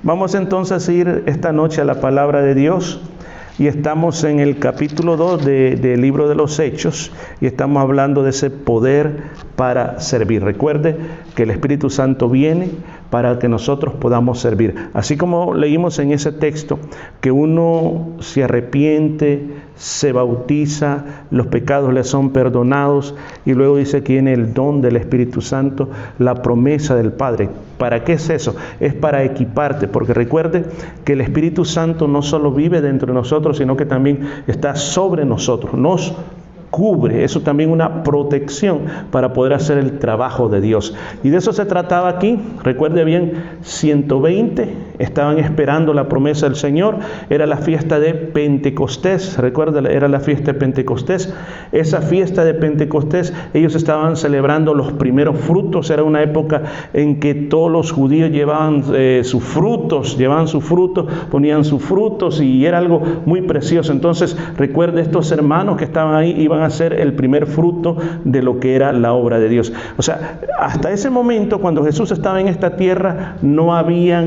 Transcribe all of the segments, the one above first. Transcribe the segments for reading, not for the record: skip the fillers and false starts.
Vamos entonces a ir esta noche a la palabra de Dios y estamos en el capítulo 2 del libro de los Hechos y estamos hablando de ese poder para servir. Recuerde que el Espíritu Santo viene para que nosotros podamos servir. Así como leímos en ese texto que uno se arrepiente, se bautiza, los pecados le son perdonados y luego dice que tiene el don del Espíritu Santo, la promesa del Padre. ¿Para qué es eso? Es para equiparte, porque recuerde que el Espíritu Santo no solo vive dentro de nosotros, sino que también está sobre nosotros, nos cubre. Eso también una protección para poder hacer el trabajo de Dios. Y de eso se trataba aquí. Recuerde bien, 120 estaban esperando la promesa del Señor. Era la fiesta de Pentecostés. Recuerda, era la fiesta de Pentecostés. Esa fiesta de Pentecostés, ellos estaban celebrando los primeros frutos. Era una época en que todos los judíos llevaban sus frutos, ponían sus frutos y era algo muy precioso. Entonces, recuerde, estos hermanos que estaban ahí iban a ser el primer fruto de lo que era la obra de Dios. O sea, hasta ese momento, cuando Jesús estaba en esta tierra, no había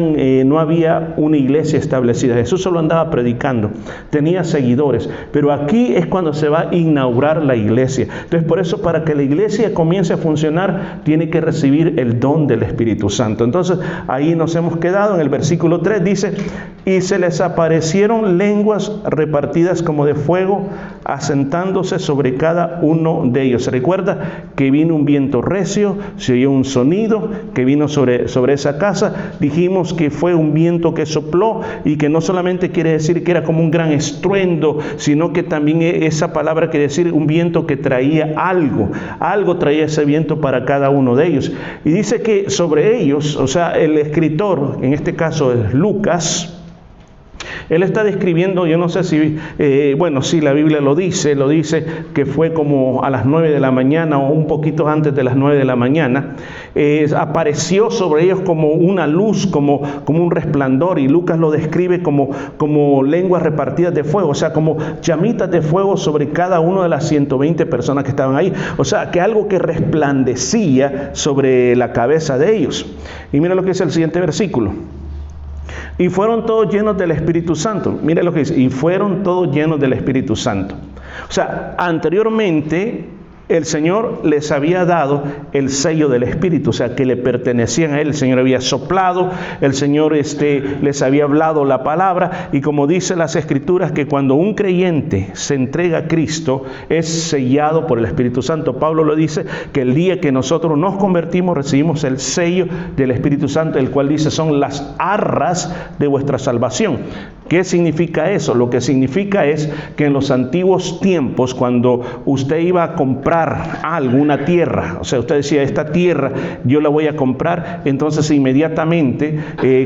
una iglesia establecida. Jesús solo andaba predicando, tenía seguidores, pero aquí es cuando se va a inaugurar la iglesia. Entonces, por eso, para que la iglesia comience a funcionar, tiene que recibir el don del Espíritu Santo. Entonces, ahí nos hemos quedado en el versículo 3, dice: y se les aparecieron lenguas repartidas como de fuego, asentándose sobre cada uno de ellos. Se recuerda que vino un viento recio, se oyó un sonido que vino sobre esa casa. Dijimos que fue un viento que sopló y que no solamente quiere decir que era como un gran estruendo, sino que también esa palabra quiere decir un viento que traía algo traía ese viento para cada uno de ellos. Y dice que sobre ellos, o sea, el escritor, en este caso es Lucas, él está describiendo, yo no sé si, sí, la Biblia lo dice que fue como a las 9 de la mañana o un poquito antes de las 9 de la mañana, apareció sobre ellos como una luz, como un resplandor, y Lucas lo describe como lenguas repartidas de fuego, o sea, como llamitas de fuego sobre cada una de las 120 personas que estaban ahí, o sea, que algo que resplandecía sobre la cabeza de ellos. Y mira lo que dice el siguiente versículo. Y fueron todos llenos del Espíritu Santo. Mire lo que dice, y fueron todos llenos del Espíritu Santo. O sea, anteriormente el Señor les había dado el sello del Espíritu, o sea, que le pertenecían a Él. El Señor había soplado, el Señor les había hablado la palabra, y como dice las Escrituras, que cuando un creyente se entrega a Cristo, es sellado por el Espíritu Santo. Pablo lo dice, que el día que nosotros nos convertimos, recibimos el sello del Espíritu Santo, el cual dice, son las arras de vuestra salvación. ¿Qué significa eso? Lo que significa es que en los antiguos tiempos, cuando usted iba a comprar algo, una tierra, o sea, usted decía, esta tierra yo la voy a comprar, entonces inmediatamente,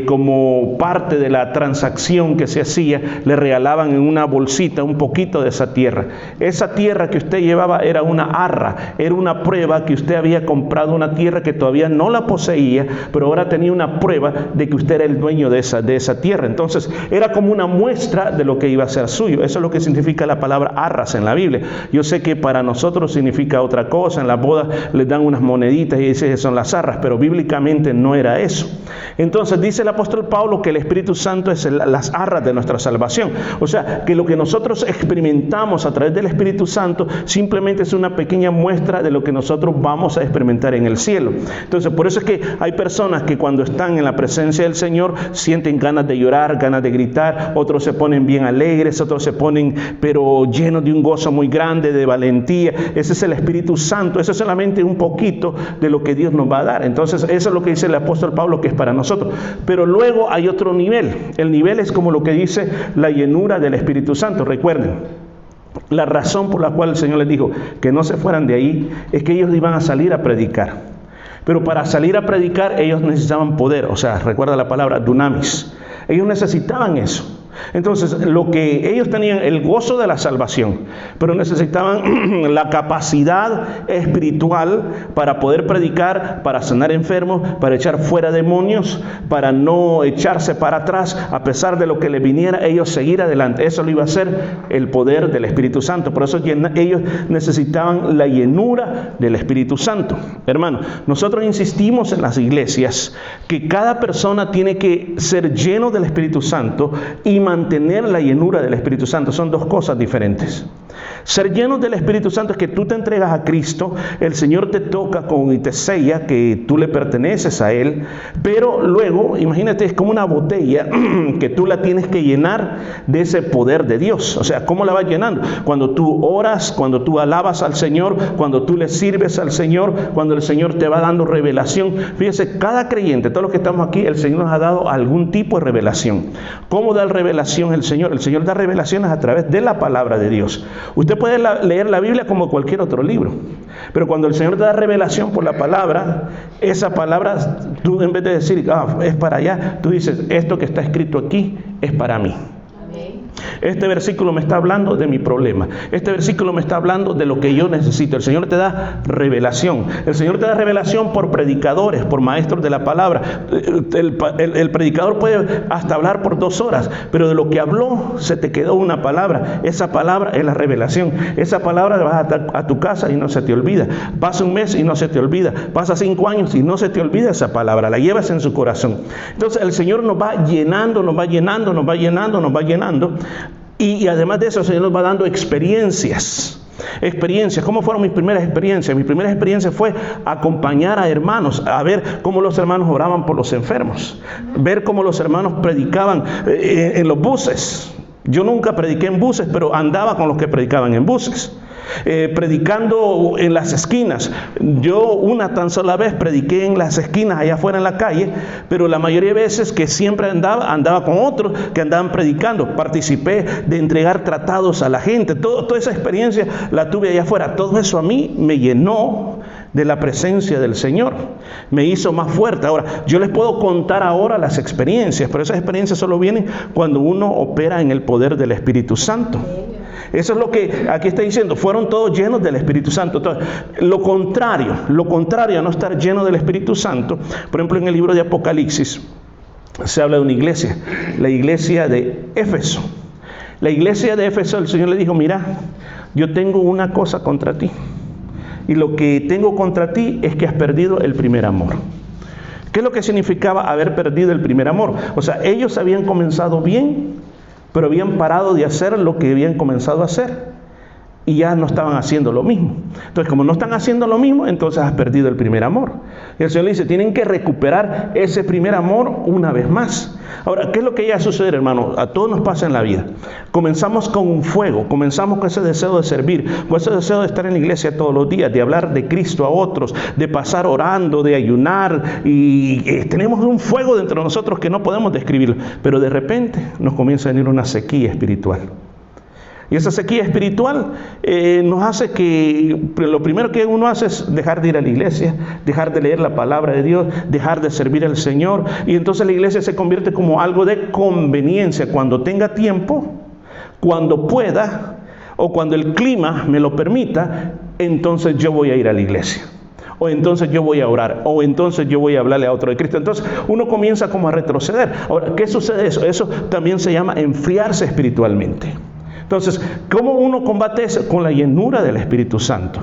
como parte de la transacción que se hacía, le regalaban en una bolsita un poquito de esa tierra. Esa tierra que usted llevaba era una arra, era una prueba que usted había comprado una tierra que todavía no la poseía, pero ahora tenía una prueba de que usted era el dueño de esa tierra. Entonces, era como una muestra de lo que iba a ser suyo. Eso es lo que significa la palabra arras en la Biblia. Yo sé que para nosotros significa otra cosa. En las bodas les dan unas moneditas y dicen que son las arras, pero bíblicamente no era eso. Entonces dice el apóstol Pablo que el Espíritu Santo es las arras de nuestra salvación. O sea, que lo que nosotros experimentamos a través del Espíritu Santo simplemente es una pequeña muestra de lo que nosotros vamos a experimentar en el cielo. Entonces, por eso es que hay personas que cuando están en la presencia del Señor sienten ganas de llorar, ganas de gritar. Otros se ponen bien alegres, otros se ponen pero llenos de un gozo muy grande, de valentía. Ese es el Espíritu Santo. Eso es solamente un poquito de lo que Dios nos va a dar. Entonces, eso es lo que dice el apóstol Pablo, que es para nosotros. Pero luego hay otro nivel. El nivel es como lo que dice la llenura del Espíritu Santo. Recuerden, la razón por la cual el Señor les dijo que no se fueran de ahí es que ellos iban a salir a predicar. Pero para salir a predicar ellos necesitaban poder. O sea, recuerda la palabra dunamis. Ellos necesitaban eso. Entonces, lo que ellos tenían, el gozo de la salvación, pero necesitaban la capacidad espiritual para poder predicar, para sanar enfermos, para echar fuera demonios, para no echarse para atrás, a pesar de lo que les viniera, ellos seguir adelante. Eso lo iba a hacer el poder del Espíritu Santo. Por eso ellos necesitaban la llenura del Espíritu Santo. Hermano, nosotros insistimos en las iglesias que cada persona tiene que ser lleno del Espíritu Santo y mantener la llenura del Espíritu Santo. Son dos cosas diferentes. Ser llenos del Espíritu Santo es que tú te entregas a Cristo, el Señor te toca y te sella que tú le perteneces a Él, pero luego, imagínate, es como una botella que tú la tienes que llenar de ese poder de Dios. O sea, ¿cómo la vas llenando? Cuando tú oras, cuando tú alabas al Señor, cuando tú le sirves al Señor, cuando el Señor te va dando revelación. Fíjese, cada creyente, todos los que estamos aquí, el Señor nos ha dado algún tipo de revelación. ¿Cómo da revelación el Señor? El Señor da revelaciones a través de la palabra de Dios. Usted puede leer la Biblia como cualquier otro libro, pero cuando el Señor te da revelación por la palabra, esa palabra, tú en vez de decir, es para allá, tú dices, esto que está escrito aquí es para mí. Este versículo me está hablando de mi problema. Este versículo me está hablando de lo que yo necesito. El Señor te da revelación. El Señor te da revelación por predicadores, por maestros de la palabra. El predicador puede hasta hablar por 2 horas, pero de lo que habló se te quedó una palabra. Esa palabra es la revelación. Esa palabra vas a tu casa y no se te olvida. Pasa un mes y no se te olvida. Pasa 5 años y no se te olvida esa palabra. La llevas en su corazón. Entonces el Señor nos va llenando, nos va llenando, nos va llenando, nos va llenando. Y además de eso, el Señor nos va dando experiencias. ¿Cómo fueron mis primeras experiencias? Mis primeras experiencias fue acompañar a hermanos, a ver cómo los hermanos oraban por los enfermos, ver cómo los hermanos predicaban en los buses. Yo nunca prediqué en buses, pero andaba con los que predicaban en buses. Predicando en las esquinas. Yo una tan sola vez prediqué en las esquinas allá afuera en la calle, pero la mayoría de veces que siempre andaba con otros que andaban predicando. Participé de entregar tratados a la gente. Toda esa experiencia la tuve allá afuera. Todo eso a mí me llenó de la presencia del Señor, me hizo más fuerte. Ahora, yo les puedo contar ahora las experiencias, pero esas experiencias solo vienen cuando uno opera en el poder del Espíritu Santo. Eso es lo que aquí está diciendo, fueron todos llenos del Espíritu Santo. Entonces, lo contrario a no estar lleno del Espíritu Santo, por ejemplo en el libro de Apocalipsis, se habla de una iglesia, la iglesia de Éfeso. La iglesia de Éfeso, el Señor le dijo, mira, yo tengo una cosa contra ti. Y lo que tengo contra ti es que has perdido el primer amor. ¿Qué es lo que significaba haber perdido el primer amor? O sea, ellos habían comenzado bien, pero habían parado de hacer lo que habían comenzado a hacer. Y ya no estaban haciendo lo mismo. Entonces, como no están haciendo lo mismo, entonces has perdido el primer amor. Y el Señor le dice, tienen que recuperar ese primer amor una vez más. Ahora, ¿qué es lo que ya sucede, hermano? A todos nos pasa en la vida. Comenzamos con un fuego, comenzamos con ese deseo de servir, con ese deseo de estar en la iglesia todos los días, de hablar de Cristo a otros, de pasar orando, de ayunar. Y tenemos un fuego dentro de nosotros que no podemos describir. Pero de repente nos comienza a venir una sequía espiritual. Y esa sequía espiritual nos hace que lo primero que uno hace es dejar de ir a la iglesia, dejar de leer la palabra de Dios, dejar de servir al Señor. Y entonces la iglesia se convierte como algo de conveniencia. Cuando tenga tiempo, cuando pueda o cuando el clima me lo permita, entonces yo voy a ir a la iglesia. O entonces yo voy a orar, o entonces yo voy a hablarle a otro de Cristo. Entonces uno comienza como a retroceder. Ahora, ¿qué sucede eso? Eso también se llama enfriarse espiritualmente. Entonces, ¿cómo uno combate eso? Con la llenura del Espíritu Santo.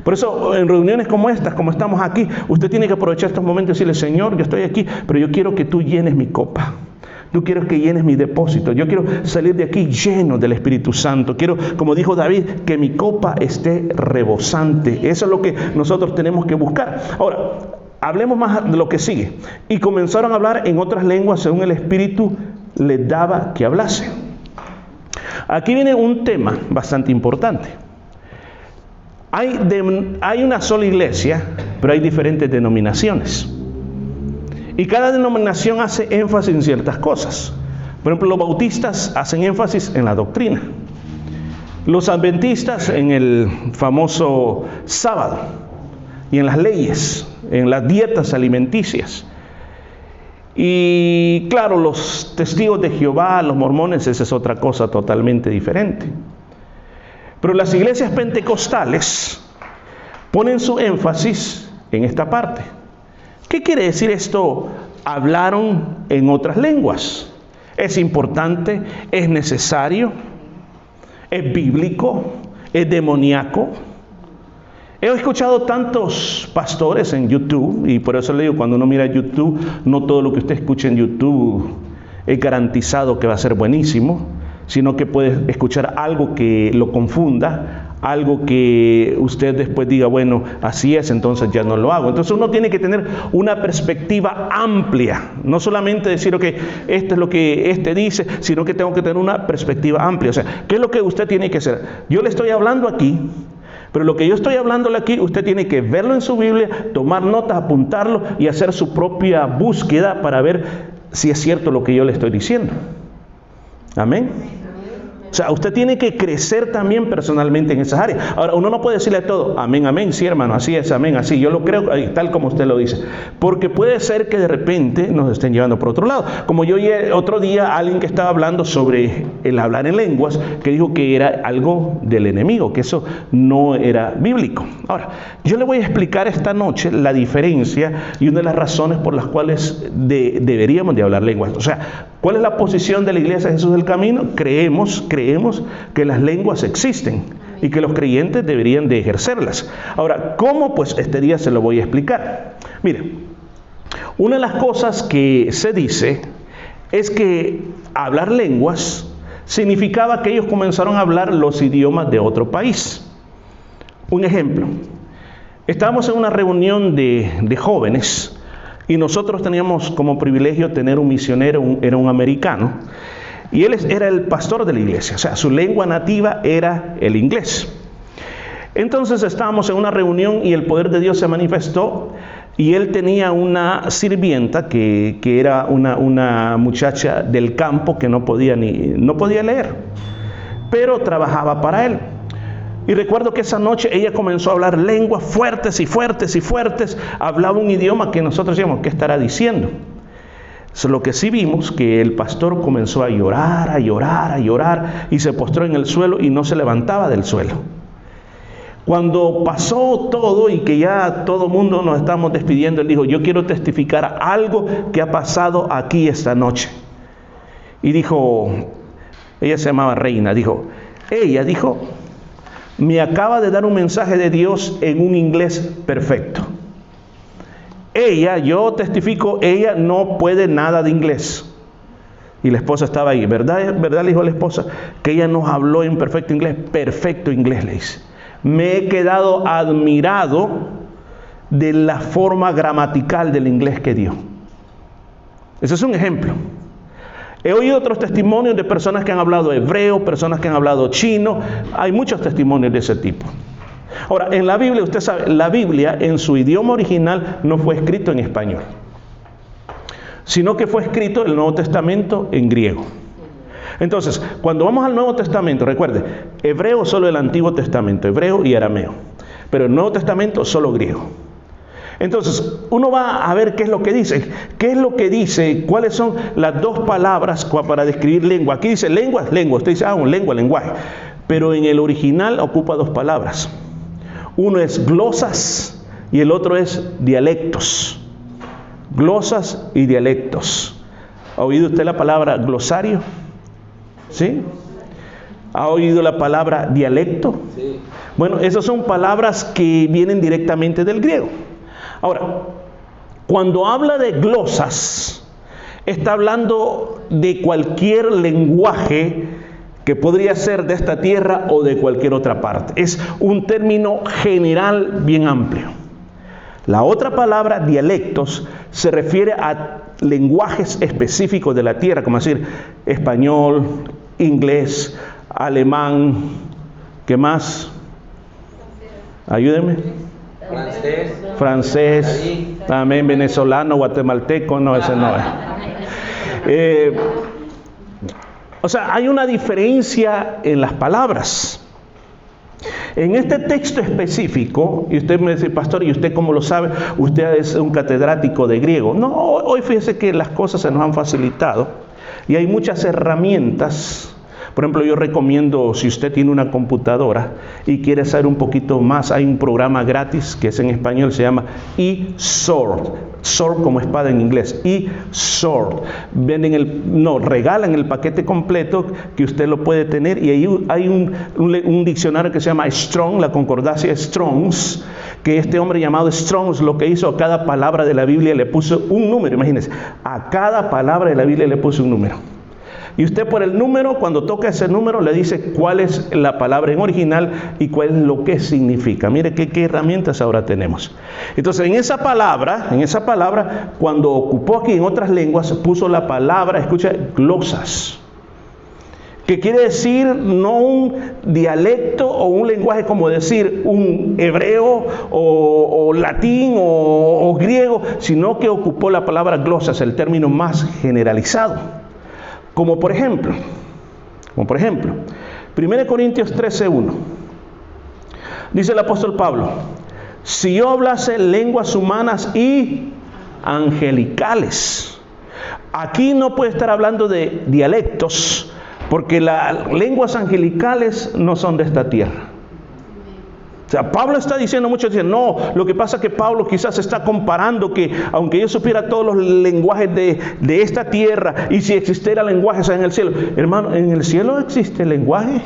Por eso, en reuniones como estas, como estamos aquí, usted tiene que aprovechar estos momentos y decirle, Señor, yo estoy aquí, pero yo quiero que tú llenes mi copa. Yo quiero que llenes mi depósito. Yo quiero salir de aquí lleno del Espíritu Santo. Quiero, como dijo David, que mi copa esté rebosante. Eso es lo que nosotros tenemos que buscar. Ahora, hablemos más de lo que sigue. Y comenzaron a hablar en otras lenguas según el Espíritu les daba que hablase. Aquí viene un tema bastante importante. Hay una sola iglesia, pero hay diferentes denominaciones. Y cada denominación hace énfasis en ciertas cosas. Por ejemplo, los bautistas hacen énfasis en la doctrina. Los adventistas en el famoso sábado y en las leyes, en las dietas alimenticias. Y claro, los testigos de Jehová, los mormones, esa es otra cosa totalmente diferente. Pero las iglesias pentecostales ponen su énfasis en esta parte. ¿Qué quiere decir esto? Hablaron en otras lenguas. ¿Es importante? ¿Es necesario? ¿Es bíblico? ¿Es demoníaco? He escuchado tantos pastores en YouTube, y por eso le digo, cuando uno mira YouTube, no todo lo que usted escuche en YouTube es garantizado que va a ser buenísimo, sino que puede escuchar algo que lo confunda, algo que usted después diga, bueno, así es, entonces ya no lo hago. Entonces uno tiene que tener una perspectiva amplia, no solamente decir, ok, esto es lo que este dice, sino que tengo que tener una perspectiva amplia. O sea, ¿qué es lo que usted tiene que hacer? Yo le estoy hablando aquí, pero lo que yo estoy hablándole aquí, usted tiene que verlo en su Biblia, tomar notas, apuntarlo y hacer su propia búsqueda para ver si es cierto lo que yo le estoy diciendo. Amén. O sea, usted tiene que crecer también personalmente en esas áreas. Ahora, uno no puede decirle todo, amén, amén, sí hermano, así es, amén, así, yo lo creo tal como usted lo dice. Porque puede ser que de repente nos estén llevando por otro lado. Como yo otro día, alguien que estaba hablando sobre el hablar en lenguas, que dijo que era algo del enemigo, que eso no era bíblico. Ahora, yo le voy a explicar esta noche la diferencia y una de las razones por las cuales deberíamos de hablar lenguas. O sea, ¿cuál es la posición de la Iglesia de Jesús del Camino? Creemos que las lenguas existen y que los creyentes deberían de ejercerlas. Ahora, ¿cómo? Pues este día se lo voy a explicar. Mire, una de las cosas que se dice es que hablar lenguas significaba que ellos comenzaron a hablar los idiomas de otro país. Un ejemplo, estábamos en una reunión de jóvenes y nosotros teníamos como privilegio tener un misionero, era un americano. Y él era el pastor de la iglesia, o sea, su lengua nativa era el inglés. Entonces estábamos en una reunión y el poder de Dios se manifestó y él tenía una sirvienta que era una muchacha del campo que no podía leer, pero trabajaba para él. Y recuerdo que esa noche ella comenzó a hablar lenguas fuertes y fuertes y fuertes, hablaba un idioma que nosotros decíamos, ¿qué estará diciendo? Lo que sí vimos, que el pastor comenzó a llorar, a llorar, a llorar, y se postró en el suelo y no se levantaba del suelo. Cuando pasó todo y que ya todo el mundo nos estamos despidiendo, él dijo, yo quiero testificar algo que ha pasado aquí esta noche. Y dijo, ella se llamaba Reina, ella dijo, me acaba de dar un mensaje de Dios en un inglés perfecto. Ella, yo testifico, ella no puede nada de inglés. Y la esposa estaba ahí. ¿Verdad? ¿Verdad? Le dijo a la esposa que ella nos habló en perfecto inglés, le dice. Me he quedado admirado de la forma gramatical del inglés que dio. Ese es un ejemplo. He oído otros testimonios de personas que han hablado hebreo, personas que han hablado chino. Hay muchos testimonios de ese tipo. Ahora, en la Biblia, usted sabe, la Biblia en su idioma original no fue escrito en español, sino que fue escrito el Nuevo Testamento en griego. Entonces, cuando vamos al Nuevo Testamento, recuerde, hebreo solo el Antiguo Testamento, hebreo y arameo, pero el Nuevo Testamento solo griego. Entonces, uno va a ver qué es lo que dice, cuáles son las dos palabras para describir lengua. Aquí dice lengua, usted dice, lenguaje, pero en el original ocupa dos palabras. Uno es glosas y el otro es dialectos. Glosas y dialectos. ¿Ha oído usted la palabra glosario? ¿Sí? ¿Ha oído la palabra dialecto? Sí. Bueno, esas son palabras que vienen directamente del griego. Ahora, cuando habla de glosas, está hablando de cualquier lenguaje que podría ser de esta tierra o de cualquier otra parte. Es un término general bien amplio. La otra palabra, dialectos, se refiere a lenguajes específicos de la tierra, como decir español, inglés, alemán, ¿qué más? Ayúdenme. Francés, también venezolano, guatemalteco, no, ese no es. O sea, hay una diferencia en las palabras. En este texto específico, y usted me dice, pastor, ¿y usted cómo lo sabe? Usted es un catedrático de griego. No, hoy fíjese que las cosas se nos han facilitado y hay muchas herramientas. Por ejemplo, yo recomiendo, si usted tiene una computadora y quiere saber un poquito más, hay un programa gratis que es en español, se llama eSword. Sword como espada en inglés, eSword. Regalan el paquete completo que usted lo puede tener, y ahí hay un diccionario que se llama Strong, la concordancia Strongs, que este hombre llamado Strongs lo que hizo a cada palabra de la Biblia le puso un número. Imagínense, a cada palabra de la Biblia le puso un número. Y usted por el número, cuando toca ese número, le dice cuál es la palabra en original y cuál es lo que significa. Mire qué herramientas ahora tenemos. Entonces, en esa palabra, cuando ocupó aquí en otras lenguas, puso la palabra, escucha, glosas, que quiere decir no un dialecto o un lenguaje como decir un hebreo o latín o griego, sino que ocupó la palabra glosas, el término más generalizado. Como por ejemplo, 1 Corintios 13:1, dice el apóstol Pablo, si yo hablase lenguas humanas y angelicales. Aquí no puede estar hablando de dialectos, porque las lenguas angelicales no son de esta tierra. O sea, Pablo está diciendo, muchos dicen, no, lo que pasa es que Pablo quizás está comparando que aunque yo supiera todos los lenguajes de esta tierra, y si existiera lenguajes en el cielo, hermano, en el cielo existe lenguaje.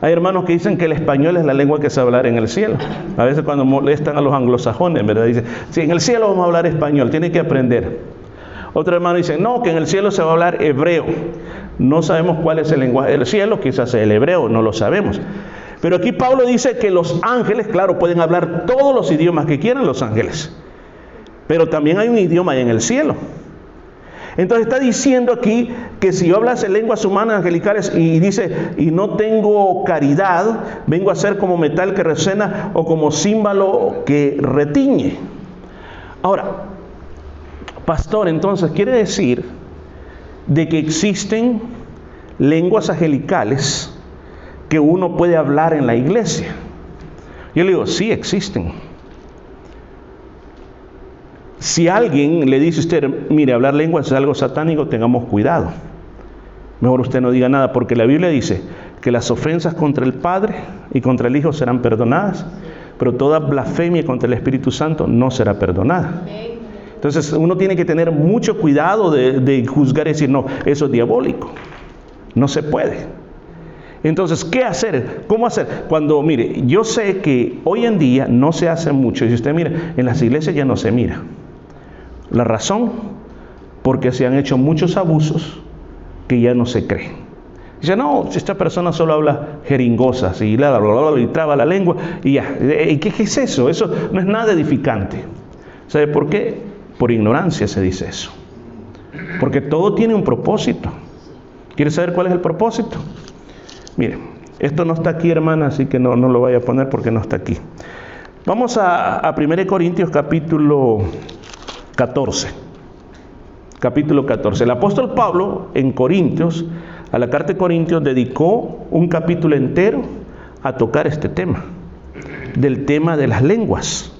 Hay hermanos que dicen que el español es la lengua que se va a hablar en el cielo. A veces cuando molestan a los anglosajones, ¿verdad? Dicen, sí, en el cielo vamos a hablar español, tiene que aprender. Otro hermano dice, no, que en el cielo se va a hablar hebreo. No sabemos cuál es el lenguaje del cielo, quizás el hebreo, no lo sabemos. Pero aquí Pablo dice que los ángeles, claro, pueden hablar todos los idiomas que quieran los ángeles. Pero también hay un idioma en el cielo. Entonces está diciendo aquí que si yo hablase lenguas humanas angelicales y dice, y no tengo caridad, vengo a ser como metal que resuena o como címbalo que retiñe. Ahora, pastor, entonces quiere decir de que existen lenguas angelicales que uno puede hablar en la iglesia. Yo le digo, sí existen. Si alguien le dice a usted, mire, hablar lenguas es algo satánico, tengamos cuidado. Mejor usted no diga nada, porque la Biblia dice que las ofensas contra el Padre y contra el Hijo serán perdonadas, pero toda blasfemia contra el Espíritu Santo no será perdonada. Entonces uno tiene que tener mucho cuidado de juzgar y decir, no, eso es diabólico. No se puede. Entonces, ¿qué hacer? ¿Cómo hacer? Cuando, mire, yo sé que hoy en día no se hace mucho. Y si usted mira, en las iglesias ya no se mira. La razón, porque se han hecho muchos abusos que ya no se cree. Dice, no, esta persona solo habla jeringosas y traba la lengua y ya. ¿Qué es eso? Eso no es nada edificante. ¿Sabe por qué? Por ignorancia se dice eso. Porque todo tiene un propósito. ¿Quiere saber cuál es el propósito? Mire, esto no está aquí, hermana, así que no lo vaya a poner porque no está aquí. Vamos a 1 Corintios capítulo 14. Capítulo 14. El apóstol Pablo en Corintios, a la carta de Corintios, dedicó un capítulo entero a tocar este tema. Del tema de las lenguas.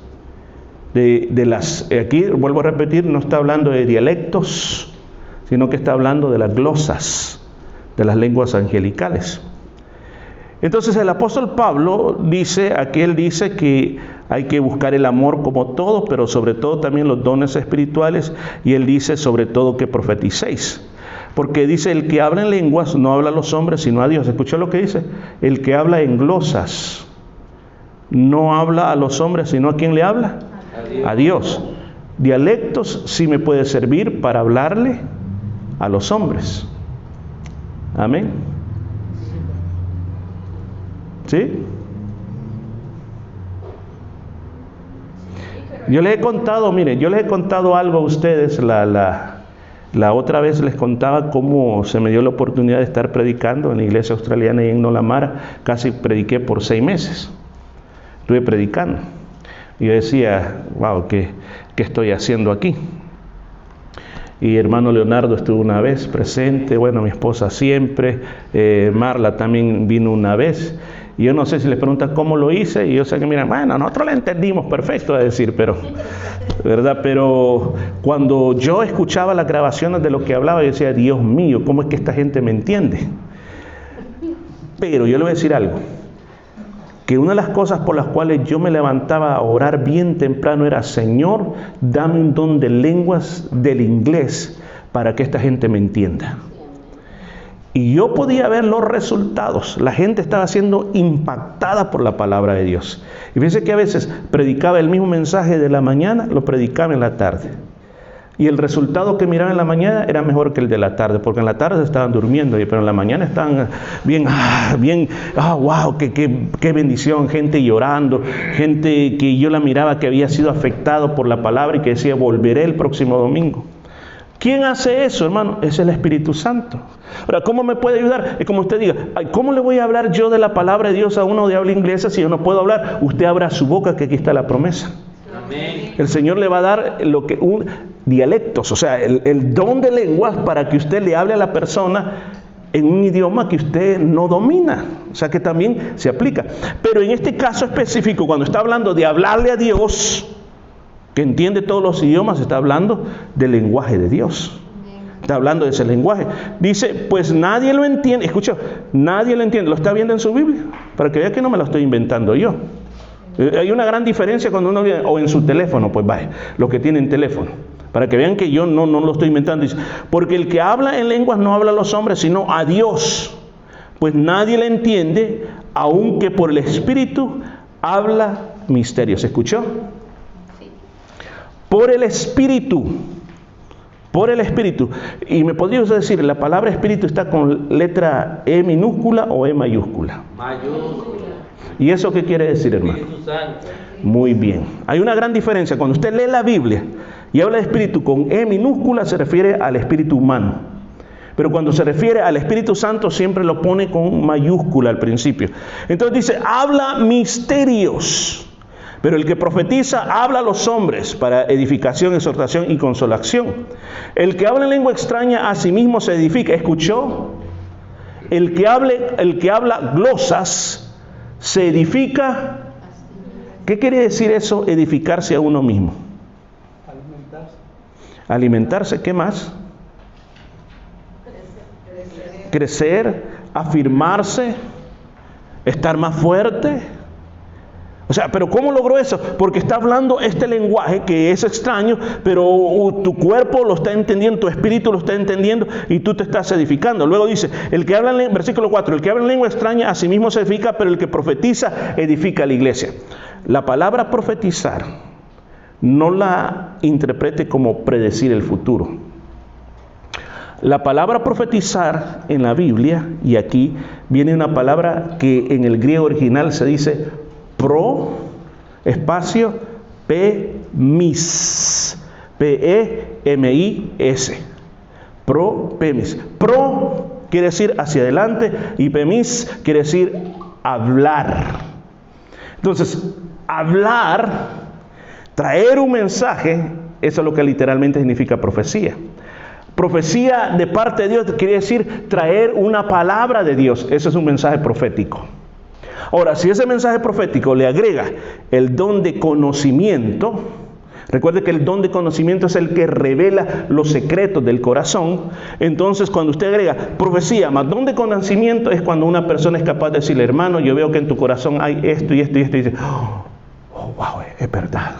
Aquí vuelvo a repetir, no está hablando de dialectos, sino que está hablando de las glosas, de las lenguas angelicales. Entonces el apóstol Pablo dice que hay que buscar el amor como todo, pero sobre todo también los dones espirituales, y él dice sobre todo que profeticéis. Porque dice, el que habla en lenguas no habla a los hombres sino a Dios. ¿Escuchó lo que dice? El que habla en glosas no habla a los hombres sino ¿a quién le habla? A Dios. Dialectos sí me puede servir para hablarle a los hombres. Amén. ¿Sí? Yo les he contado algo a ustedes. La otra vez les contaba cómo se me dio la oportunidad de estar predicando en la iglesia australiana y en Nolamara. Casi prediqué por 6 meses. Estuve predicando. Y yo decía, wow, ¿qué estoy haciendo aquí? Y hermano Leonardo estuvo una vez presente, bueno, mi esposa siempre, Marla también vino una vez. Y yo no sé si les preguntan cómo lo hice, y yo sé que miran, bueno, nosotros la entendimos perfecto, a decir, pero, ¿verdad? Pero cuando yo escuchaba las grabaciones de lo que hablaba, yo decía, Dios mío, ¿cómo es que esta gente me entiende? Pero yo le voy a decir algo, que una de las cosas por las cuales yo me levantaba a orar bien temprano era, Señor, dame un don de lenguas del inglés para que esta gente me entienda. Y yo podía ver los resultados. La gente estaba siendo impactada por la palabra de Dios. Y fíjense que a veces predicaba el mismo mensaje de la mañana, lo predicaba en la tarde. Y el resultado que miraba en la mañana era mejor que el de la tarde, porque en la tarde estaban durmiendo, pero en la mañana estaban bien, wow, qué bendición, gente llorando, gente que yo la miraba que había sido afectado por la palabra y que decía, volveré el próximo domingo. ¿Quién hace eso, hermano? Es el Espíritu Santo. Ahora, ¿cómo me puede ayudar? Es como usted diga, ¿cómo le voy a hablar yo de la palabra de Dios a uno de habla inglesa si yo no puedo hablar? Usted abra su boca, que aquí está la promesa. Amén. El Señor le va a dar dialectos, o sea, el don de lenguas para que usted le hable a la persona en un idioma que usted no domina. O sea, que también se aplica. Pero en este caso específico, cuando está hablando de hablarle a Dios, que entiende todos los idiomas, está hablando del lenguaje de Dios. Está hablando de ese lenguaje. Dice, pues nadie lo entiende. Escucha, nadie lo entiende. ¿Lo está viendo en su Biblia? Para que vea que no me lo estoy inventando yo. Hay una gran diferencia cuando uno viene, o en su teléfono, pues vaya, los que tienen teléfono. Para que vean que yo no lo estoy inventando. Dice, porque el que habla en lenguas no habla a los hombres, sino a Dios. Pues nadie le entiende, aunque por el Espíritu habla misterios. ¿Escuchó? Por el Espíritu. Por el Espíritu. Y me podría usted decir, la palabra Espíritu está con letra E minúscula o E mayúscula. Mayúscula. ¿Y eso qué quiere decir, hermano? Espíritu Santo. Muy bien. Hay una gran diferencia. Cuando usted lee la Biblia y habla de Espíritu con E minúscula, se refiere al Espíritu humano. Pero cuando se refiere al Espíritu Santo, siempre lo pone con mayúscula al principio. Entonces dice, habla misterios. Pero el que profetiza habla a los hombres para edificación, exhortación y consolación. El que habla en lengua extraña a sí mismo se edifica. ¿Escuchó? El que habla glosas se edifica. ¿Qué quiere decir eso? Edificarse a uno mismo. Alimentarse. ¿Qué más? Crecer, afirmarse, estar más fuerte. O sea, ¿pero cómo logró eso? Porque está hablando este lenguaje que es extraño, pero tu cuerpo lo está entendiendo, tu espíritu lo está entendiendo y tú te estás edificando. Luego dice, versículo 4, el que habla en lengua extraña a sí mismo se edifica, pero el que profetiza edifica a la iglesia. La palabra profetizar no la interprete como predecir el futuro. La palabra profetizar en la Biblia, y aquí viene una palabra que en el griego original se dice espacio, P-mis, P-E-M-I-S, P-mis. Pro quiere decir hacia adelante y P-mis quiere decir hablar. Entonces, hablar, traer un mensaje, eso es lo que literalmente significa profecía. Profecía de parte de Dios quiere decir traer una palabra de Dios. Eso es un mensaje profético. Ahora, si ese mensaje profético le agrega el don de conocimiento, recuerde que el don de conocimiento es el que revela los secretos del corazón. Entonces, cuando usted agrega profecía más don de conocimiento, es cuando una persona es capaz de decirle, hermano, yo veo que en tu corazón hay esto y esto y esto. Y dice, wow, es verdad.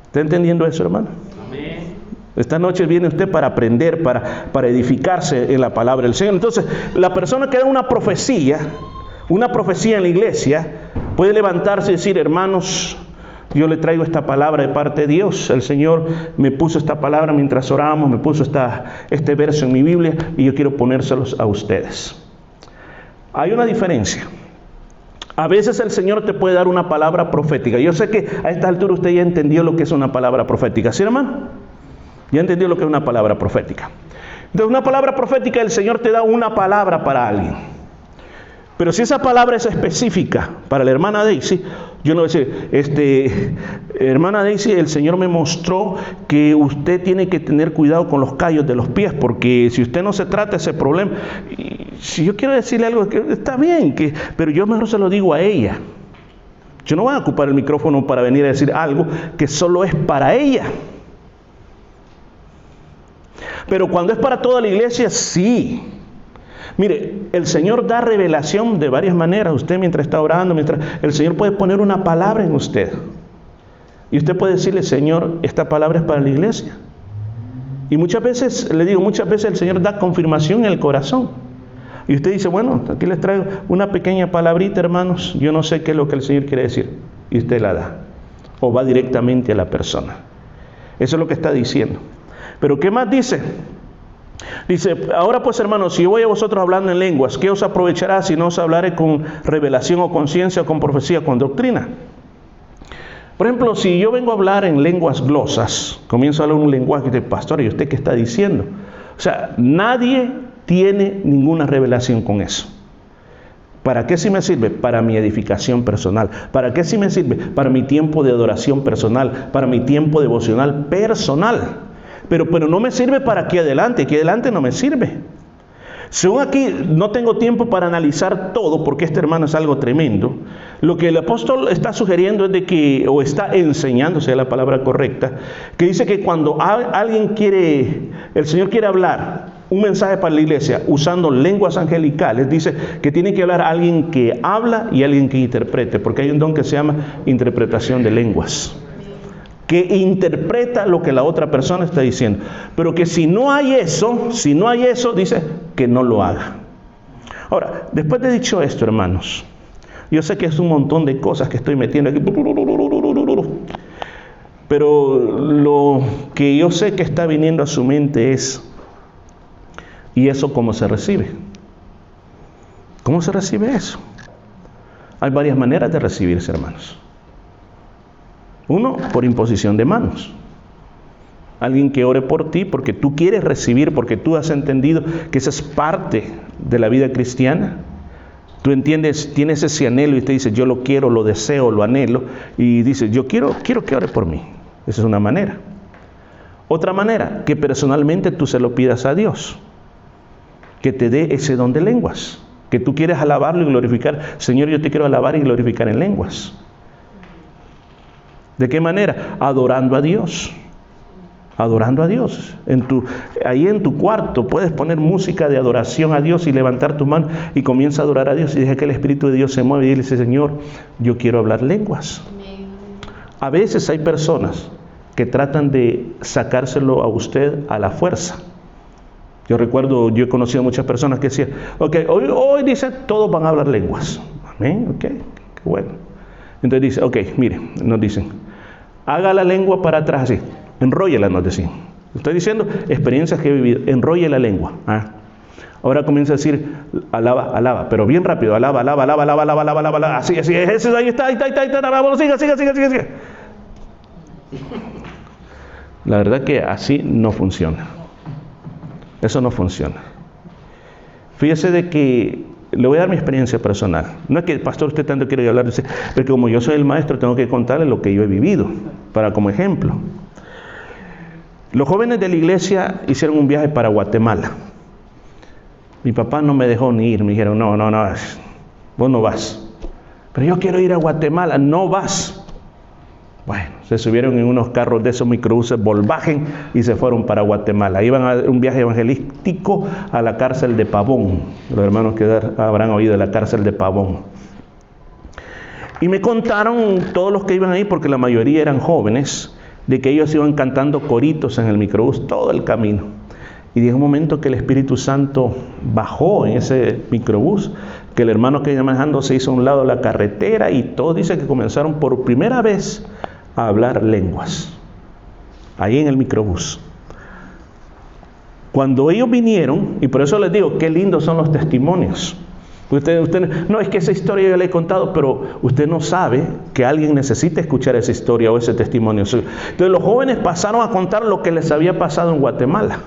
¿Está entendiendo eso, hermano? Amén. Esta noche viene usted para aprender, para edificarse en la palabra del Señor. Entonces, la persona que da una profecía en la iglesia, puede levantarse y decir, hermanos, yo le traigo esta palabra de parte de Dios. El Señor me puso esta palabra mientras orábamos, me puso este verso en mi Biblia y yo quiero ponérselos a ustedes. Hay una diferencia. A veces el Señor te puede dar una palabra profética. Yo sé que a esta altura usted ya entendió lo que es una palabra profética, ¿sí, hermano? Ya entendió lo que es una palabra profética. Entonces, una palabra profética, el Señor te da una palabra para alguien. Pero si esa palabra es específica para la hermana Daisy, yo no voy a decir, hermana Daisy, el Señor me mostró que usted tiene que tener cuidado con los callos de los pies, porque si usted no se trata ese problema, si yo quiero decirle algo, que está bien, pero yo mejor se lo digo a ella. Yo no voy a ocupar el micrófono para venir a decir algo que solo es para ella. Pero cuando es para toda la iglesia, sí. Mire, el Señor da revelación de varias maneras. Usted mientras está orando, el Señor puede poner una palabra en usted. Y usted puede decirle, Señor, esta palabra es para la iglesia. Y muchas veces el Señor da confirmación en el corazón. Y usted dice, bueno, aquí les traigo una pequeña palabrita, hermanos. Yo no sé qué es lo que el Señor quiere decir. Y usted la da. O va directamente a la persona. Eso es lo que está diciendo. Pero ¿qué más dice? Dice, ahora pues hermanos, si yo voy a vosotros hablando en lenguas, ¿qué os aprovechará si no os hablaré con revelación o con ciencia o con profecía o con doctrina? Por ejemplo, si yo vengo a hablar en lenguas glosas, comienzo a hablar un lenguaje de pastor, ¿y usted qué está diciendo? O sea, nadie tiene ninguna revelación con eso. ¿Para qué sí me sirve? Para mi edificación personal. ¿Para qué sí me sirve? Para mi tiempo de adoración personal, para mi tiempo devocional personal. Pero no me sirve para aquí adelante no me sirve. Según aquí, no tengo tiempo para analizar todo, porque este hermano es algo tremendo. Lo que el apóstol está sugiriendo es de que, o está enseñando, sea la palabra correcta, que dice que cuando el Señor quiere hablar un mensaje para la iglesia usando lenguas angelicales, dice que tiene que hablar alguien que habla y alguien que interprete, porque hay un don que se llama interpretación de lenguas, que interpreta lo que la otra persona está diciendo. Pero que si no hay eso, dice que no lo haga. Ahora, después de dicho esto, hermanos, yo sé que es un montón de cosas que estoy metiendo aquí, pero lo que yo sé que está viniendo a su mente es, ¿y eso cómo se recibe? ¿Cómo se recibe eso? Hay varias maneras de recibirse, hermanos. Uno, por imposición de manos. Alguien que ore por ti porque tú quieres recibir, porque tú has entendido que esa es parte de la vida cristiana. Tú entiendes, tienes ese anhelo y te dice, yo lo quiero, lo deseo, lo anhelo. Y dices, yo quiero que ore por mí. Esa es una manera. Otra manera, que personalmente tú se lo pidas a Dios, que te dé ese don de lenguas, que tú quieres alabarlo y glorificar. Señor, yo te quiero alabar y glorificar en lenguas. ¿De qué manera? Adorando a Dios. Adorando a Dios. Ahí en tu cuarto puedes poner música de adoración a Dios y levantar tu mano y comienza a adorar a Dios y deja que el Espíritu de Dios se mueva y dile, Señor, yo quiero hablar lenguas. A veces hay personas que tratan de sacárselo a usted a la fuerza. Yo he conocido muchas personas que decían, ok, hoy dice, todos van a hablar lenguas. Amén, ok, qué bueno. Entonces dice, ok, mire, nos dicen, haga la lengua para atrás así, enróllela, nos decían. Estoy diciendo experiencias que he vivido, enrolle la lengua. Ahora comienza a decir, alaba, pero bien rápido, alaba, así, ahí está, vamos, sigue. La verdad que así no funciona. Eso no funciona. Fíjese de que le voy a dar mi experiencia personal. No es que, pastor, usted tanto quiere hablar, pero como yo soy el maestro, tengo que contarle lo que yo he vivido, como ejemplo. Los jóvenes de la iglesia hicieron un viaje para Guatemala. Mi papá no me dejó ni ir, me dijeron, no, vos no vas. Pero yo quiero ir a Guatemala, no vas. Bueno, se subieron en unos carros de esos microbuses Volkswagen y se fueron para Guatemala. Iban a un viaje evangelístico a la cárcel de Pavón. Los hermanos que habrán oído de la cárcel de Pavón. Y me contaron todos los que iban ahí, porque la mayoría eran jóvenes, de que ellos iban cantando coritos en el microbús todo el camino. Y llegó un momento que el Espíritu Santo bajó en ese microbús, que el hermano que iba manejando se hizo a un lado de la carretera y todos dicen que comenzaron por primera vez a hablar lenguas, ahí en el microbús. Cuando ellos vinieron, y por eso les digo, qué lindos son los testimonios. Usted, no, es que esa historia yo le he contado, pero usted no sabe que alguien necesita escuchar esa historia o ese testimonio. Entonces los jóvenes pasaron a contar lo que les había pasado en Guatemala.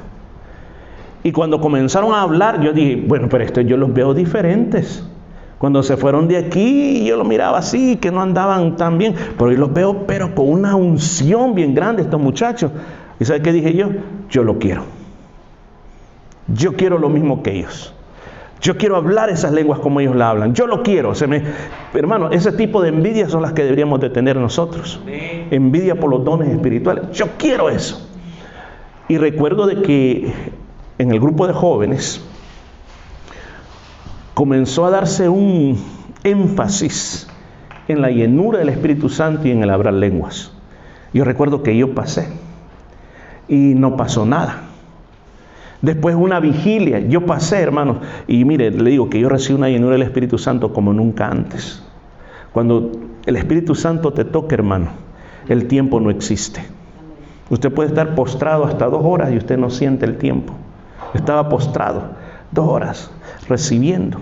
Y cuando comenzaron a hablar, yo dije, bueno, pero yo los veo diferentes. Cuando se fueron de aquí, yo los miraba así, que no andaban tan bien. Pero hoy los veo, pero con una unción bien grande estos muchachos. ¿Y sabe qué dije yo? Yo lo quiero. Yo quiero lo mismo que ellos. Yo quiero hablar esas lenguas como ellos la hablan. Yo lo quiero. Hermano, ese tipo de envidia son las que deberíamos de tener nosotros. Envidia por los dones espirituales. Yo quiero eso. Y recuerdo de que en el grupo de jóvenes comenzó a darse un énfasis en la llenura del Espíritu Santo y en el hablar lenguas. Yo recuerdo que yo pasé y no pasó nada. Después una vigilia, yo pasé, hermanos, y mire, le digo que yo recibí una llenura del Espíritu Santo como nunca antes. Cuando el Espíritu Santo te toca, hermano, el tiempo no existe. Usted puede estar postrado hasta 2 horas y usted no siente el tiempo. Estaba postrado 2 horas recibiendo.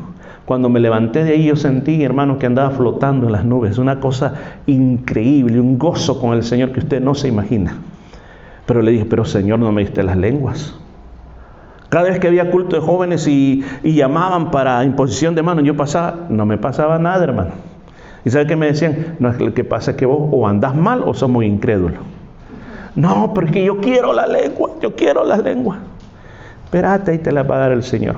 Cuando me levanté de ahí yo sentí, hermano, que andaba flotando en las nubes. Una cosa increíble, un gozo con el Señor que usted no se imagina. Pero le dije, pero Señor, no me diste las lenguas. Cada vez que había culto de jóvenes y llamaban para imposición de manos, yo pasaba, no me pasaba nada, hermano. ¿Y sabe qué me decían? No, es que lo que pasa es que vos o andás mal o sos muy incrédulo. No, pero es que yo quiero la lengua, yo quiero las lenguas. Espérate, ahí te las va a dar el Señor.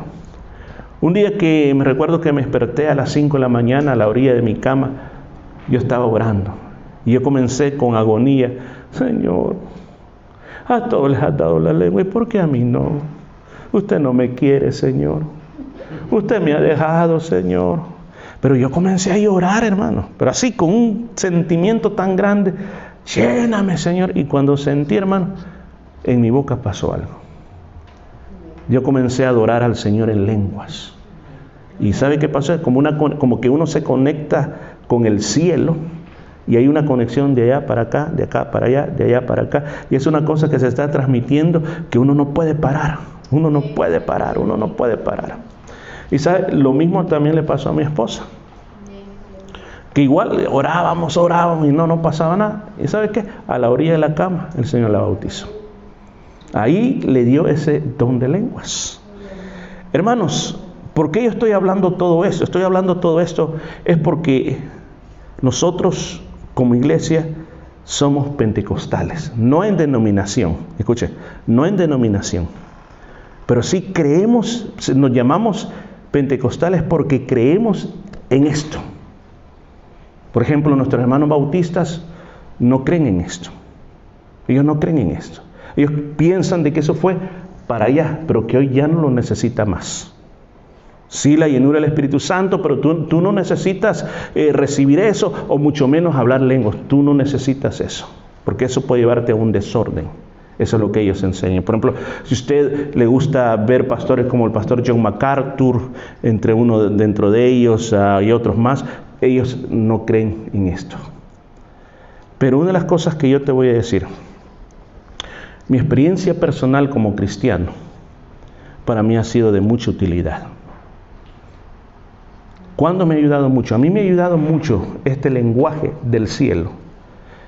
Un día que me recuerdo que me desperté a las 5 de la mañana a la orilla de mi cama, yo estaba orando. Y yo comencé con agonía, Señor, a todos les has dado la lengua, ¿y por qué a mí no? Usted no me quiere, Señor. Usted me ha dejado, Señor. Pero yo comencé a llorar, hermano. Pero así, con un sentimiento tan grande. Lléname, Señor. Y cuando sentí, hermano, en mi boca pasó algo. Yo comencé a adorar al Señor en lenguas. ¿Y sabe qué pasó? Como que uno se conecta con el cielo. Y hay una conexión de allá para acá, de acá para allá, de allá para acá. Y es una cosa que se está transmitiendo que uno no puede parar. Uno no puede parar, uno no puede parar. Y sabe, lo mismo también le pasó a mi esposa. Que igual orábamos y no pasaba nada. ¿Y sabe qué? A la orilla de la cama el Señor la bautizó. Ahí le dio ese don de lenguas. Hermanos, ¿por qué yo estoy hablando todo esto? Estoy hablando todo esto es porque nosotros como iglesia somos pentecostales, no en denominación. Escuche, no en denominación. Pero sí creemos, nos llamamos pentecostales porque creemos en esto. Por ejemplo, nuestros hermanos bautistas no creen en esto. Ellos no creen en esto. Ellos piensan de que eso fue para allá, pero que hoy ya no lo necesita más. Sí, la llenura del Espíritu Santo, pero tú no necesitas recibir eso, o mucho menos hablar lenguas. Tú no necesitas eso, porque eso puede llevarte a un desorden. Eso es lo que ellos enseñan. Por ejemplo, si a usted le gusta ver pastores como el pastor John MacArthur, entre uno dentro de ellos y otros más, ellos no creen en esto. Pero una de las cosas que yo te voy a decir, mi experiencia personal como cristiano, para mí ha sido de mucha utilidad. ¿Cuándo me ha ayudado mucho? A mí me ha ayudado mucho este lenguaje del cielo,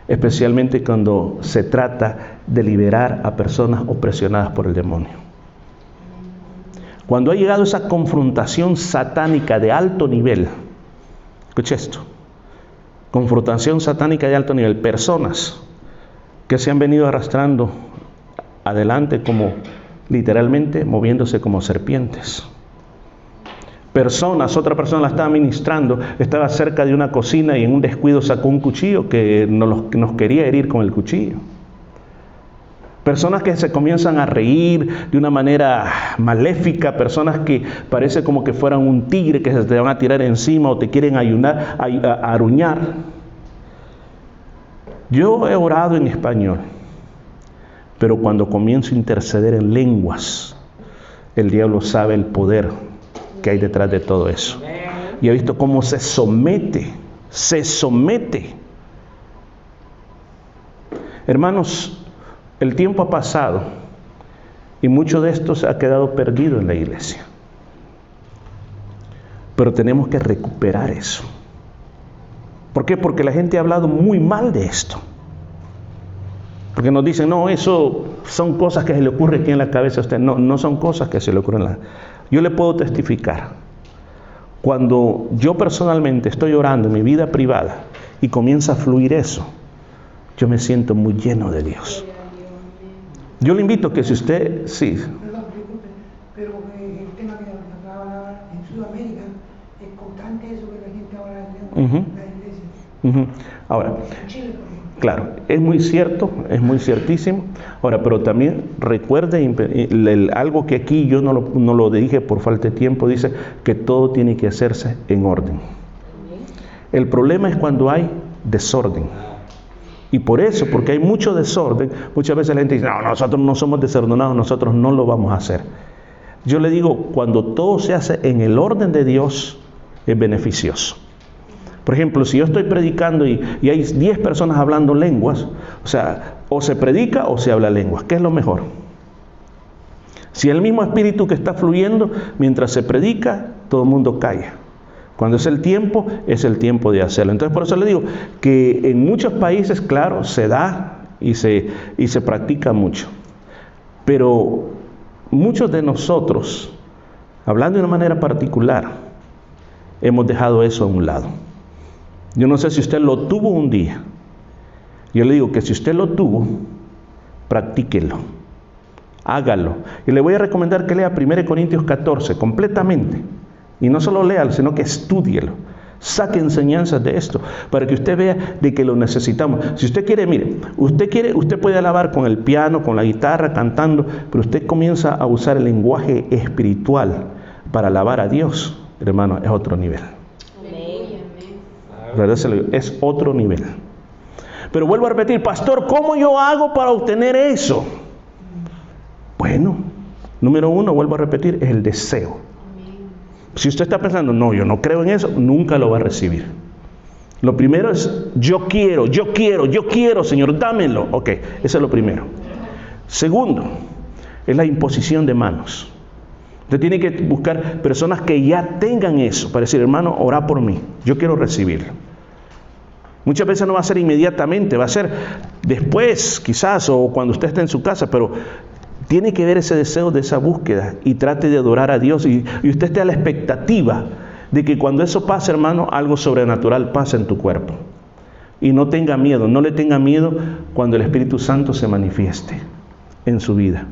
especialmente cuando se trata de liberar a personas opresionadas por el demonio. Cuando ha llegado esa confrontación satánica de alto nivel, escuche esto, confrontación satánica de alto nivel, personas que se han venido arrastrando adelante como literalmente moviéndose como serpientes. Otra persona la estaba ministrando, estaba cerca de una cocina y en un descuido sacó un cuchillo que nos quería herir con el cuchillo. Personas que se comienzan a reír de una manera maléfica, personas que parece como que fueran un tigre que se te van a tirar encima o te quieren aruñar. Yo he orado en español, pero cuando comienzo a interceder en lenguas, el diablo sabe el poder que hay detrás de todo eso. Y he visto cómo se somete. Hermanos, el tiempo ha pasado y mucho de esto se ha quedado perdido en la iglesia. Pero tenemos que recuperar eso. ¿Por qué? Porque la gente ha hablado muy mal de esto. Porque nos dicen, no, eso son cosas que se le ocurre aquí en la cabeza a usted. No son cosas que se le ocurren. Yo le puedo testificar. Cuando yo personalmente estoy orando en mi vida privada y comienza a fluir eso, yo me siento muy lleno de Dios. Yo le invito a que si usted, sí. Perdón, disculpe, pero el tema que hablaba en Sudamérica, es constante eso que la gente ahora hace en la iglesia. Ahora, En Chile, por ejemplo. claro, es muy cierto, es muy ciertísimo. Ahora, pero también recuerde algo que aquí yo no lo dije por falta de tiempo, dice que todo tiene que hacerse en orden. El problema es cuando hay desorden. Y por eso, porque hay mucho desorden, muchas veces la gente dice, no, nosotros no somos desordenados, nosotros no lo vamos a hacer. Yo le digo, cuando todo se hace en el orden de Dios, es beneficioso. Por ejemplo, si yo estoy predicando y hay 10 personas hablando lenguas, o sea, o se predica o se habla lenguas. ¿Qué es lo mejor? Si el mismo espíritu que está fluyendo mientras se predica, todo el mundo calla. Cuando es el tiempo de hacerlo. Entonces, por eso le digo que en muchos países, claro, se da y se practica mucho. Pero muchos de nosotros, hablando de una manera particular, hemos dejado eso a un lado. Yo no sé si usted lo tuvo un día. Yo le digo que si usted lo tuvo, practíquelo, hágalo. Y le voy a recomendar que lea 1 Corintios 14 completamente. Y no solo léalo, sino que estúdielo. Saque enseñanzas de esto, para que usted vea de que lo necesitamos. Si usted quiere, mire, usted puede alabar con el piano, con la guitarra, cantando, pero usted comienza a usar el lenguaje espiritual para alabar a Dios, hermano, es otro nivel. ¿Verdad? Es otro nivel. Pero vuelvo a repetir, pastor, ¿cómo yo hago para obtener eso? Bueno, número 1, vuelvo a repetir, es el deseo. Si usted está pensando, no, yo no creo en eso, nunca lo va a recibir. Lo primero es, yo quiero, Señor, dámelo. Ok, eso es lo primero. Segundo, es la imposición de manos. Usted tiene que buscar personas que ya tengan eso, para decir, hermano, ora por mí, yo quiero recibirlo. Muchas veces no va a ser inmediatamente, va a ser después, quizás, o cuando usted esté en su casa, pero tiene que ver ese deseo de esa búsqueda y trate de adorar a Dios y usted esté a la expectativa de que cuando eso pase, hermano, algo sobrenatural pase en tu cuerpo. Y no tenga miedo, no le tenga miedo cuando el Espíritu Santo se manifieste en su vida.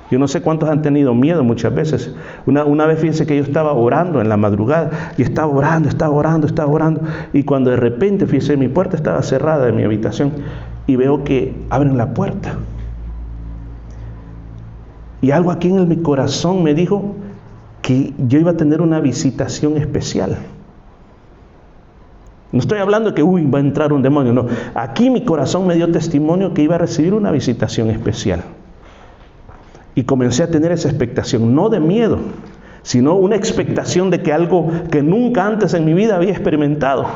Yo no sé cuántos han tenido miedo muchas veces. Una vez fíjense que yo estaba orando en la madrugada y estaba orando. Y cuando de repente, fíjense, mi puerta estaba cerrada de mi habitación y veo que abren la puerta. Y algo aquí en mi corazón me dijo que yo iba a tener una visitación especial. No estoy hablando de que, va a entrar un demonio, no. Aquí mi corazón me dio testimonio que iba a recibir una visitación especial. Y comencé a tener esa expectación, no de miedo, sino una expectación de que algo que nunca antes en mi vida había experimentado.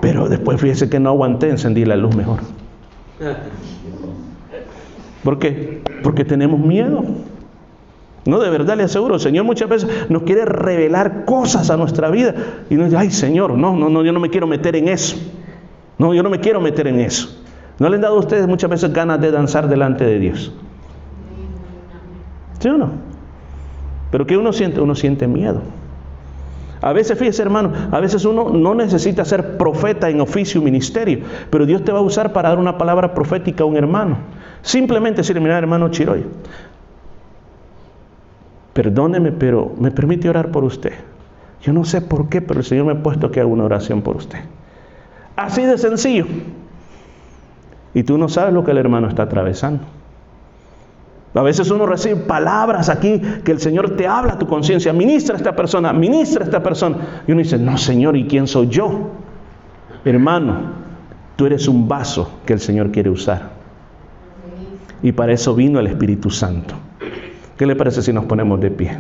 Pero después fíjese que no aguanté, encendí la luz mejor. ¿Por qué? Porque tenemos miedo. No, de verdad le aseguro, el Señor muchas veces nos quiere revelar cosas a nuestra vida y nos dice, ay Señor, no, yo no me quiero meter en eso. No, yo no me quiero meter en eso. ¿No le han dado a ustedes muchas veces ganas de danzar delante de Dios? ¿Sí o no? ¿Pero qué uno siente? Uno siente miedo. A veces, fíjese hermano, a veces uno no necesita ser profeta en oficio, ministerio, pero Dios te va a usar para dar una palabra profética a un hermano. Simplemente decirle, mira hermano Chiroy, perdóneme, pero me permite orar por usted. Yo no sé por qué, pero el Señor me ha puesto que haga una oración por usted. Así de sencillo. Y tú no sabes lo que el hermano está atravesando. A veces uno recibe palabras aquí que el Señor te habla a tu conciencia. Ministra a esta persona, ministra a esta persona. Y uno dice, no Señor, ¿y quién soy yo? Hermano, tú eres un vaso que el Señor quiere usar. Y para eso vino el Espíritu Santo. ¿Qué le parece si nos ponemos de pie?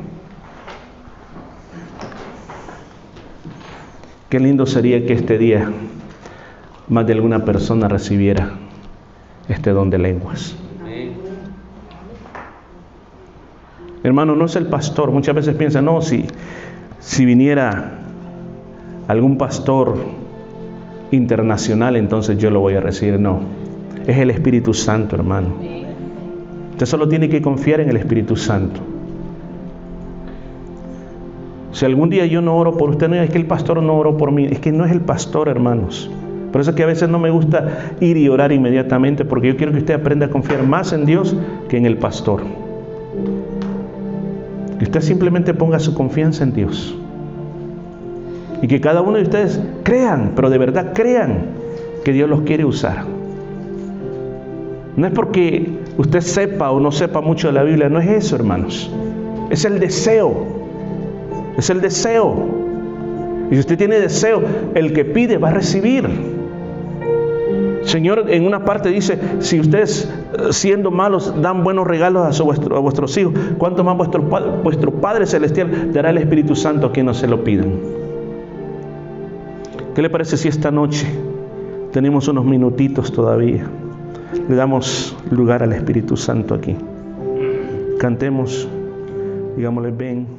Qué lindo sería que este día más de alguna persona recibiera este don de lenguas. Hermano, no es el pastor. Muchas veces piensan, no, si viniera algún pastor internacional, entonces yo lo voy a recibir. No, es el Espíritu Santo, hermano. Usted solo tiene que confiar en el Espíritu Santo. Si algún día yo no oro por usted, no es que el pastor no oró por mí, es que no es el pastor, hermanos. Por eso es que a veces no me gusta ir y orar inmediatamente, porque yo quiero que usted aprenda a confiar más en Dios que en el pastor. Que usted simplemente ponga su confianza en Dios. Y que cada uno de ustedes crean, pero de verdad crean que Dios los quiere usar. No es porque usted sepa o no sepa mucho de la Biblia, no es eso, hermanos. Es el deseo. Es el deseo. Y si usted tiene deseo, el que pide va a recibir. Señor, en una parte dice, si ustedes siendo malos dan buenos regalos a vuestros hijos, ¿cuánto más vuestro Padre Celestial dará el Espíritu Santo a quienes no se lo pidan? ¿Qué le parece si esta noche tenemos unos minutitos todavía? Le damos lugar al Espíritu Santo aquí. Cantemos, digámosle, ven.